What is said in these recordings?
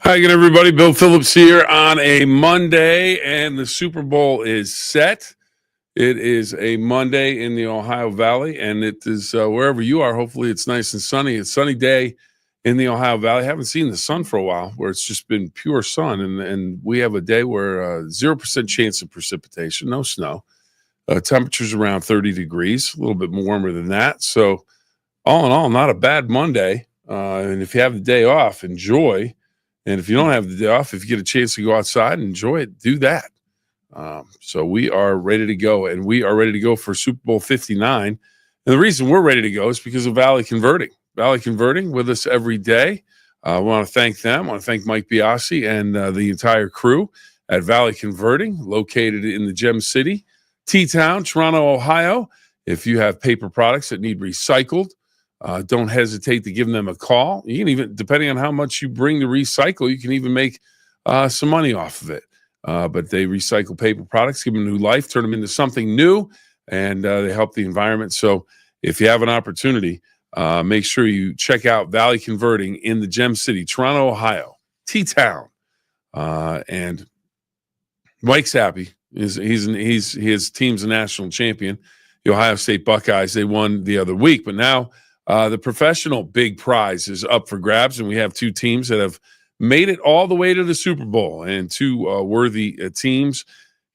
Hi again, everybody. Bill Phillips here on a Monday, and the Super Bowl is set. It is a Monday in the Ohio Valley, and it is wherever you are. Hopefully, it's nice and sunny. It's a sunny day in the Ohio Valley. I haven't seen the sun for a while, where it's just been pure sun, and we have a day where 0% chance of precipitation, no snow. Temperatures around 30 degrees, a little bit warmer than that. So, all in all, not a bad Monday. And if you have the day off, enjoy. And if you don't have the day off, if you get a chance to go outside and enjoy it, do that. So we are ready to go, and we are ready to go for Super Bowl 59. And the reason we're ready to go is because of Valley Converting. Valley Converting with us every day. I want to thank them. I want to thank Mike Biasi and the entire crew at Valley Converting, located in the Gem City, T-Town, Toronto, Ohio. If you have paper products that need recycled, don't hesitate to give them a call. You can even, depending on how much you bring to recycle, you can even make some money off of it. But they recycle paper products, give them new life, turn them into something new, and they help the environment. So if you have an opportunity, make sure you check out Valley Converting in the Gem City, Toronto, Ohio, T-Town. And Mike's happy. His team's a national champion. The Ohio State Buckeyes, they won the other week, but now the professional big prize is up for grabs, and we have two teams that have made it all the way to the Super Bowl, and two worthy teams.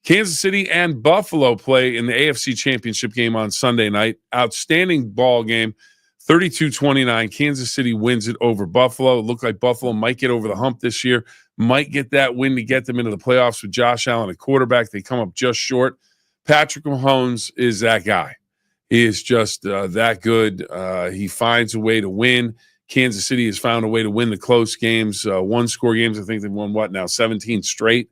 Kansas City and Buffalo play in the AFC Championship game on Sunday night. Outstanding ball game, 32-29. Kansas City wins it over Buffalo. It looked like Buffalo might get over the hump this year, might get that win to get them into the playoffs with Josh Allen at quarterback. They come up just short. Patrick Mahomes is that guy. He is just that good. He finds a way to win. Kansas City has found a way to win the close games, one-score games. I think they've won, 17 straight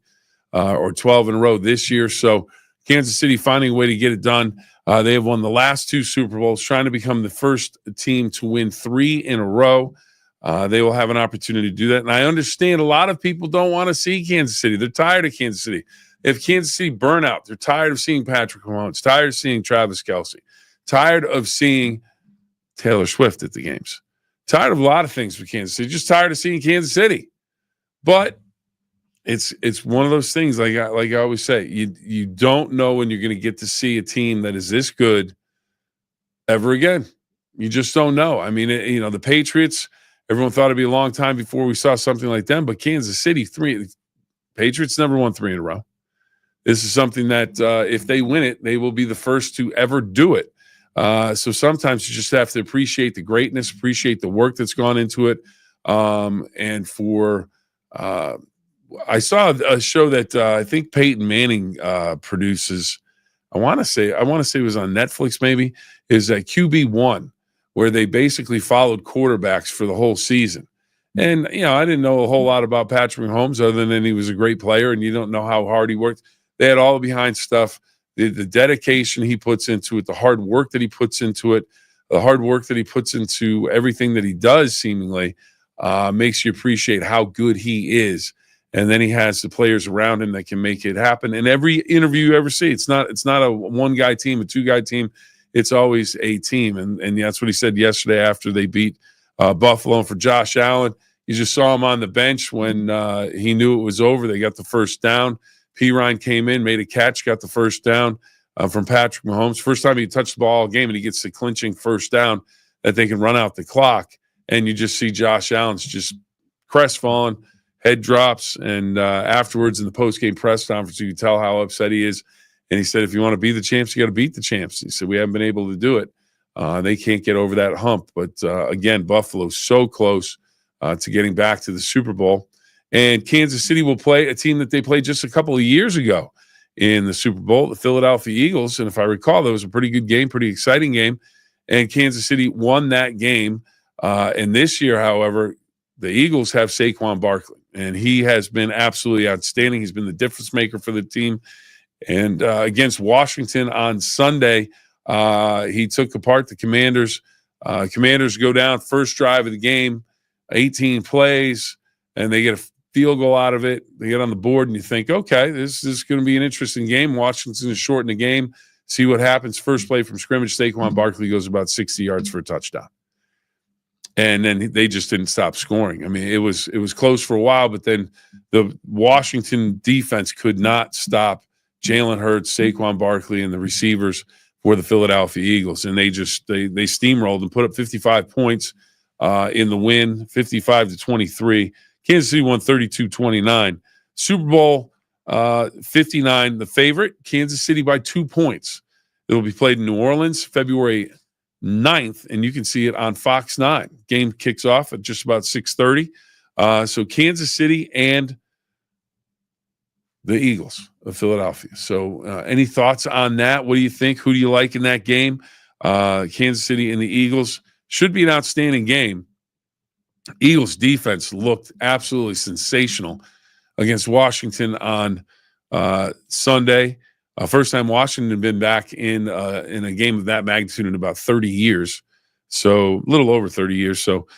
or 12 in a row this year. So Kansas City finding a way to get it done. They have won the last two Super Bowls, trying to become the first team to win 3 in a row. They will have an opportunity to do that. And I understand a lot of people don't want to see Kansas City. They're tired of Kansas City. If Kansas City burn out, they're tired of seeing Patrick Mahomes, tired of seeing Travis Kelce. Tired of seeing Taylor Swift at the games. Tired of a lot of things with Kansas City. Just tired of seeing Kansas City. But it's one of those things, like I always say, you don't know when you're going to get to see a team that is this good ever again. You just don't know. I mean, the Patriots, everyone thought it'd be a long time before we saw something like them, but Kansas City, Patriots never won 3 in a row. This is something that if they win it, they will be the first to ever do it. So sometimes you just have to appreciate the greatness, appreciate the work that's gone into it. And for I saw a show that I think Peyton Manning produces. I want to say it was on Netflix. Maybe is that QB1, where they basically followed quarterbacks for the whole season. And I didn't know a whole lot about Patrick Mahomes other than he was a great player, and you don't know how hard he worked. They had all the behind stuff. The dedication he puts into it, the hard work that he puts into it, the hard work that he puts into everything that he does seemingly makes you appreciate how good he is. And then he has the players around him that can make it happen. And every interview you ever see, it's not a one-guy team, a two-guy team. It's always a team. And that's what he said yesterday after they beat Buffalo. And for Josh Allen, you just saw him on the bench when he knew it was over. They got the first down. Pirine came in, made a catch, got the first down from Patrick Mahomes. First time he touched the ball all game, and he gets the clinching first down that they can run out the clock. And you just see Josh Allen's just crestfallen, head drops. And afterwards in the post-game press conference, you can tell how upset he is. And he said, if you want to be the champs, you got to beat the champs. He said, we haven't been able to do it. They can't get over that hump. But, again, Buffalo's so close to getting back to the Super Bowl. And Kansas City will play a team that they played just a couple of years ago in the Super Bowl, the Philadelphia Eagles. And if I recall, that was a pretty good game, pretty exciting game. And Kansas City won that game And this year, however, the Eagles have Saquon Barkley, and he has been absolutely outstanding. He's been the difference maker for the team. And against Washington on Sunday, he took apart the Commanders. Commanders go down first drive of the game, 18 plays, and they get a field goal out of it. They get on the board, and you think, okay, this is going to be an interesting game. Washington is shorting the game. See what happens. First play from scrimmage, Saquon Barkley goes about 60 yards for a touchdown. And then they just didn't stop scoring. I mean, it was close for a while, but then the Washington defense could not stop Jalen Hurts, Saquon Barkley, and the receivers for the Philadelphia Eagles. And they steamrolled and put up 55 points in the win, 55-23. Kansas City won 32-29. Super Bowl 59, the favorite, Kansas City by 2 points. It will be played in New Orleans February 9th, and you can see it on Fox 9. Game kicks off at just about 6:30. So Kansas City and the Eagles of Philadelphia. So any thoughts on that? What do you think? Who do you like in that game? Kansas City and the Eagles. Should be an outstanding game. Eagles defense looked absolutely sensational against Washington on Sunday. First time Washington had been back in a game of that magnitude in about 30 years. So a little over 30 years. So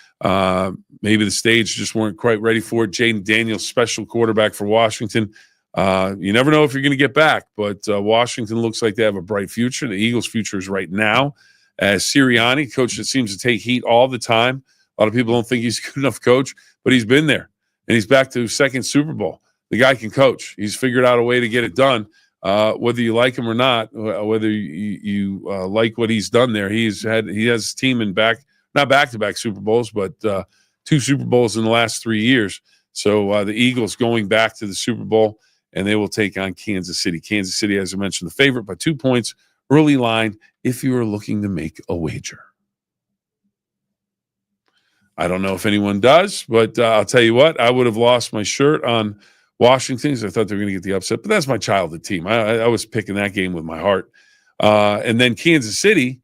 maybe the stage just weren't quite ready for it. Jaden Daniels, special quarterback for Washington. You never know if you're going to get back, but Washington looks like they have a bright future. The Eagles' future is right now. As Sirianni, coach that seems to take heat all the time. A lot of people don't think he's a good enough coach, but he's been there. And he's back to his second Super Bowl. The guy can coach. He's figured out a way to get it done. Whether you like him or not, whether you like what he's done there, he has his team in not back-to-back Super Bowls, but 2 Super Bowls in the last 3 years. So the Eagles going back to the Super Bowl, and they will take on Kansas City. Kansas City, as I mentioned, the favorite by 2 points, early line if you are looking to make a wager. I don't know if anyone does, but I'll tell you what, I would have lost my shirt on Washington because I thought they were going to get the upset, but that's my childhood team. I was picking that game with my heart. And then Kansas City,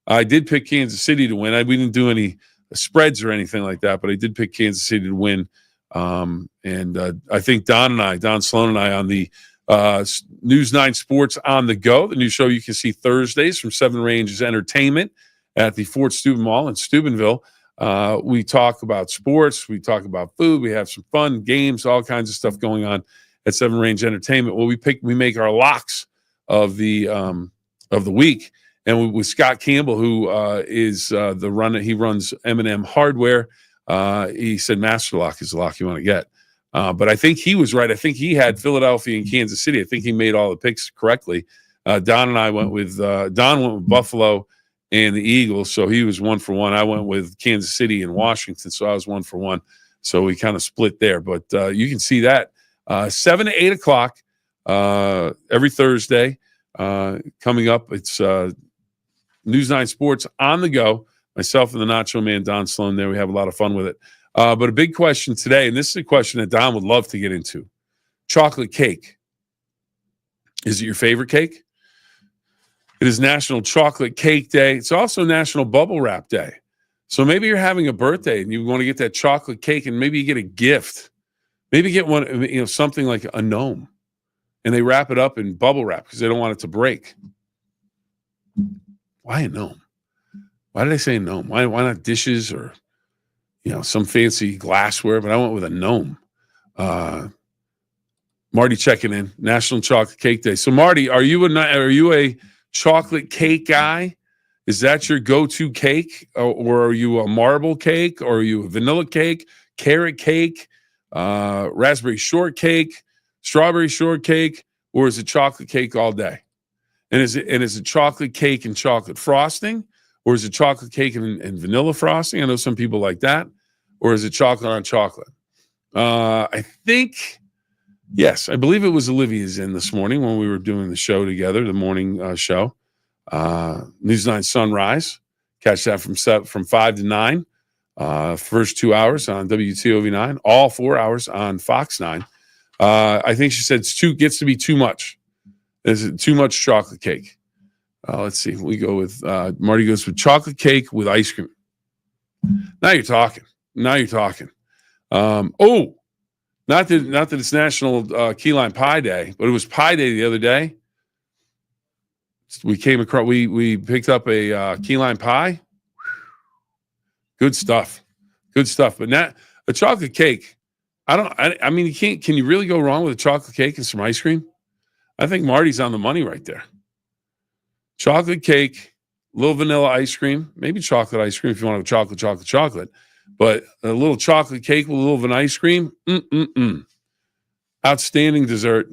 I did pick Kansas City to win. We didn't do any spreads or anything like that, but I did pick Kansas City to win. And I think Don Sloan and I on the News 9 Sports on the Go, the new show you can see Thursdays from Seven Ranges Entertainment at the Fort Steuben Mall in Steubenville. We talk about sports, we talk about food, we have some fun games, all kinds of stuff going on at Seven Range Entertainment. Well, we make our locks of the week, and with Scott Campbell, who is the runner, he runs M&M Hardware. He said Master Lock is the lock you want to get, but I think he was right. I think he had Philadelphia and Kansas City. I think he made all the picks correctly. Don and I went with Buffalo and the Eagles, so he was 1 for 1. I went with Kansas City and Washington, so I was 1 for 1. So we kind of split there. But you can see that 7 to 8 o'clock every Thursday coming up. It's News 9 Sports on the Go. Myself and the Nacho Man, Don Sloan there. We have a lot of fun with it. But a big question today, and this is a question that Don would love to get into. Chocolate cake. Is it your favorite cake? It is National Chocolate Cake Day. It's also National Bubble Wrap Day. So maybe you're having a birthday and you want to get that chocolate cake, and maybe you get a gift. Maybe get one, something like a gnome, and they wrap it up in bubble wrap because they don't want it to break. Why a gnome? Why did I say gnome? Why not dishes or some fancy glassware? But I went with a gnome. Marty checking in. National Chocolate Cake Day. So Marty, are you a chocolate cake guy? Is that your go-to cake, or are you a marble cake, or are you a vanilla cake, carrot cake, raspberry shortcake, strawberry shortcake, or is it chocolate cake all day? And is it chocolate cake and chocolate frosting, or is it chocolate cake and vanilla frosting? I know some people like that. Or is it chocolate on chocolate? I think, yes, I believe it was Olivia's in this morning when we were doing the show together, the morning show. News 9 Sunrise. Catch that from 5 to 9. First 2 hours on WTOV 9. All 4 hours on Fox 9. I think she said gets to be too much. Is it too much chocolate cake? Let's see. We go with Marty goes with chocolate cake with ice cream. Now you're talking. Now you're talking. Not that it's National Key Lime Pie Day, but it was Pie Day the other day. We came across. We picked up a key lime pie. Good stuff. Good stuff. But not a chocolate cake. I mean, you can't. Can you really go wrong with a chocolate cake and some ice cream? I think Marty's on the money right there. Chocolate cake, little vanilla ice cream, maybe chocolate ice cream if you want to have chocolate. But a little chocolate cake with a little vanilla ice cream, outstanding dessert.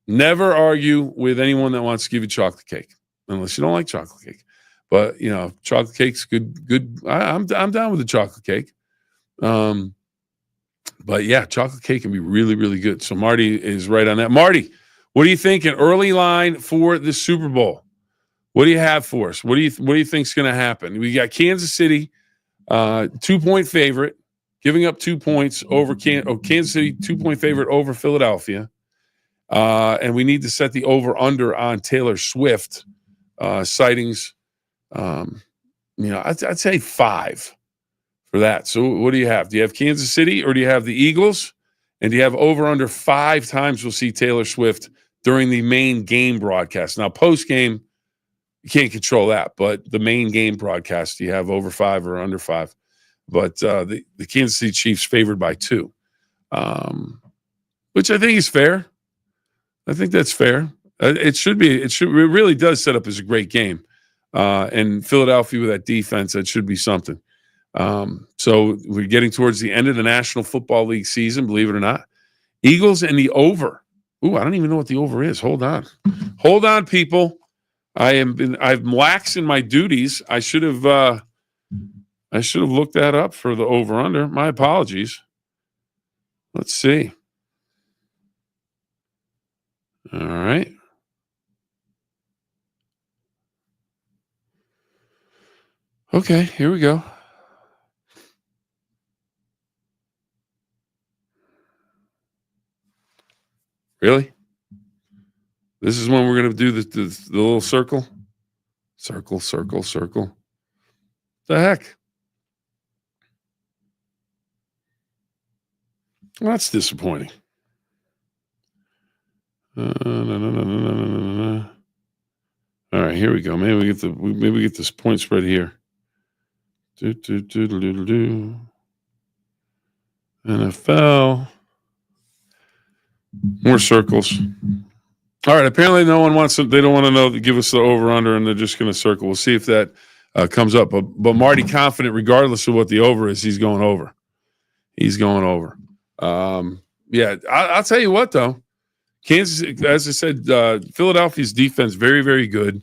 Never argue with anyone that wants to give you chocolate cake, unless you don't like chocolate cake. But chocolate cake's good. I'm down with the chocolate cake. But yeah, chocolate cake can be really, really good. So Marty is right on that. Marty, what do you think? An early line for the Super Bowl. What do you have for us? What do you think is going to happen? We got Kansas City, 2-point favorite, giving up 2 points over Kansas City, 2-point favorite over Philadelphia. And we need to set the over/under on Taylor Swift sightings. I'd say 5 for that. So what do you have? Do you have Kansas City or do you have the Eagles? And do you have over/under 5 times we'll see Taylor Swift during the main game broadcast? Now, post-game, you can't control that, but the main game broadcast, do you have over 5 or under 5? But the Kansas City Chiefs favored by 2, which I think is fair. I think that's fair. It really does set up as a great game. And Philadelphia with that defense, that should be something. So we're getting towards the end of the National Football League season, believe it or not. Eagles and the over. Ooh, I don't even know what the over is. Hold on, people. I'm lax in my duties. I should have looked that up for the over/under. My apologies. Let's see. All right. Okay, here we go. Really? This is when we're going to do the little circle? Circle. The heck? Well, that's disappointing. No. All right, here we go. Maybe we get this point spread here. NFL. More circles. All right. Apparently, no one wants to. They don't want to know. Give us the over/under, and they're just going to circle. We'll see if that comes up. But Marty, confident, regardless of what the over is, he's going over. Yeah, I'll tell you what though. Kansas, as I said, Philadelphia's defense very, very good.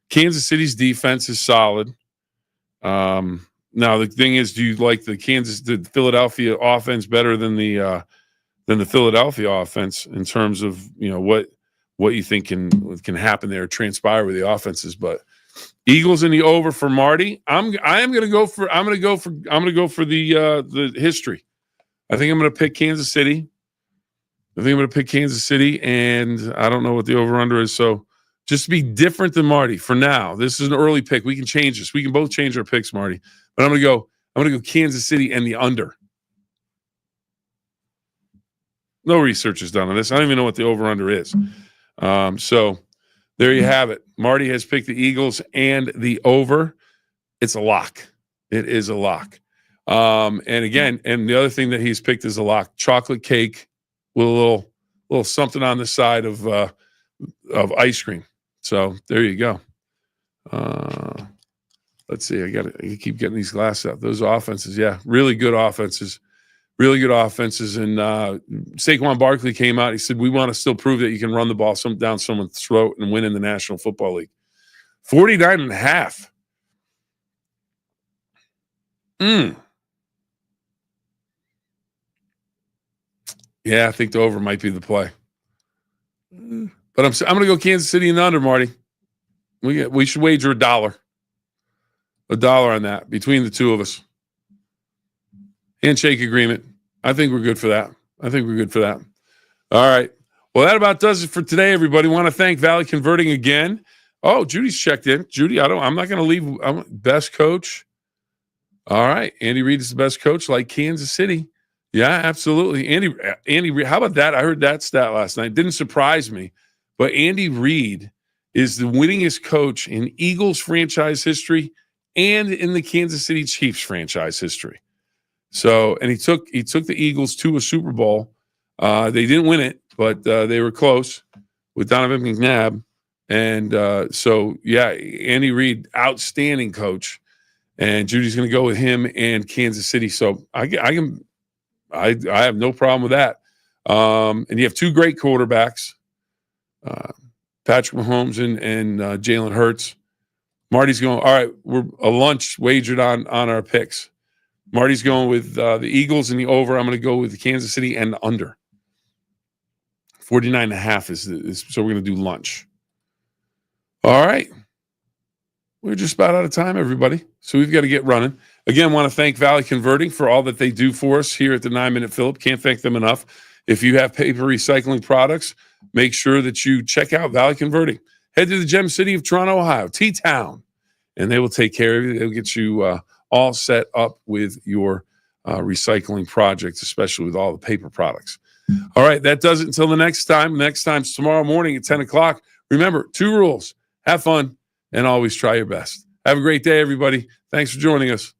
Kansas City's defense is solid. Now the thing is, do you like the Philadelphia offense better than the Philadelphia offense in terms of what you think can happen there, transpire with the offenses? But Eagles in the over for Marty. I'm going to go for the history. I think I'm going to pick Kansas City. And I don't know what the over/under is. So just to be different than Marty for now. This is an early pick. We can change this. We can both change our picks, Marty. But I'm going to go Kansas City and the under. No research is done on this. I don't even know what the over/under is. So there you have it. Marty has picked the Eagles and the over. It's a lock. It is a lock. And the other thing that he's picked is a lock: chocolate cake with a little something on the side of ice cream. So there you go. Let's see. I keep getting these glasses out. Those offenses, yeah, really good offenses. And Saquon Barkley came out. He said, we want to still prove that you can run the ball down someone's throat and win in the National Football League. 49.5. Yeah, I think the over might be the play. But I'm going to go Kansas City and the under, Marty. We should wager $1. $1 on that between the two of us. Handshake agreement. I think we're good for that. All right. Well, that about does it for today, everybody. Want to thank Valley Converting again. Oh, Judy's checked in. Judy, I'm not going to leave. Best coach. All right. Andy Reid is the best coach, like Kansas City. Yeah, absolutely. Andy Reid, how about that? I heard that stat last night. Didn't surprise me, but Andy Reid is the winningest coach in Eagles franchise history and in the Kansas City Chiefs franchise history. So, and he took the Eagles to a Super Bowl. They didn't win it, but they were close with Donovan McNabb. And Andy Reid, outstanding coach. And Judy's going to go with him and Kansas City. So I have no problem with that. And you have two great quarterbacks, Patrick Mahomes and Jalen Hurts. Marty's going, all right, we're a lunch wagered on our picks. Marty's going with the Eagles and the over. I'm going to go with the Kansas City and the under. 49.5 is so we're going to do lunch. All right. We're just about out of time, everybody. So we've got to get running. Again, want to thank Valley Converting for all that they do for us here at the 9-Minute Phill-Up. Can't thank them enough. If you have paper recycling products, make sure that you check out Valley Converting. Head to the Gem City of Toronto, Ohio, T-Town, and they will take care of you. They'll get you all set up with your recycling projects, especially with all the paper products. All right, that does it until the next time. Next time's tomorrow morning at 10 o'clock. Remember, 2 rules. Have fun and always try your best. Have a great day, everybody. Thanks for joining us.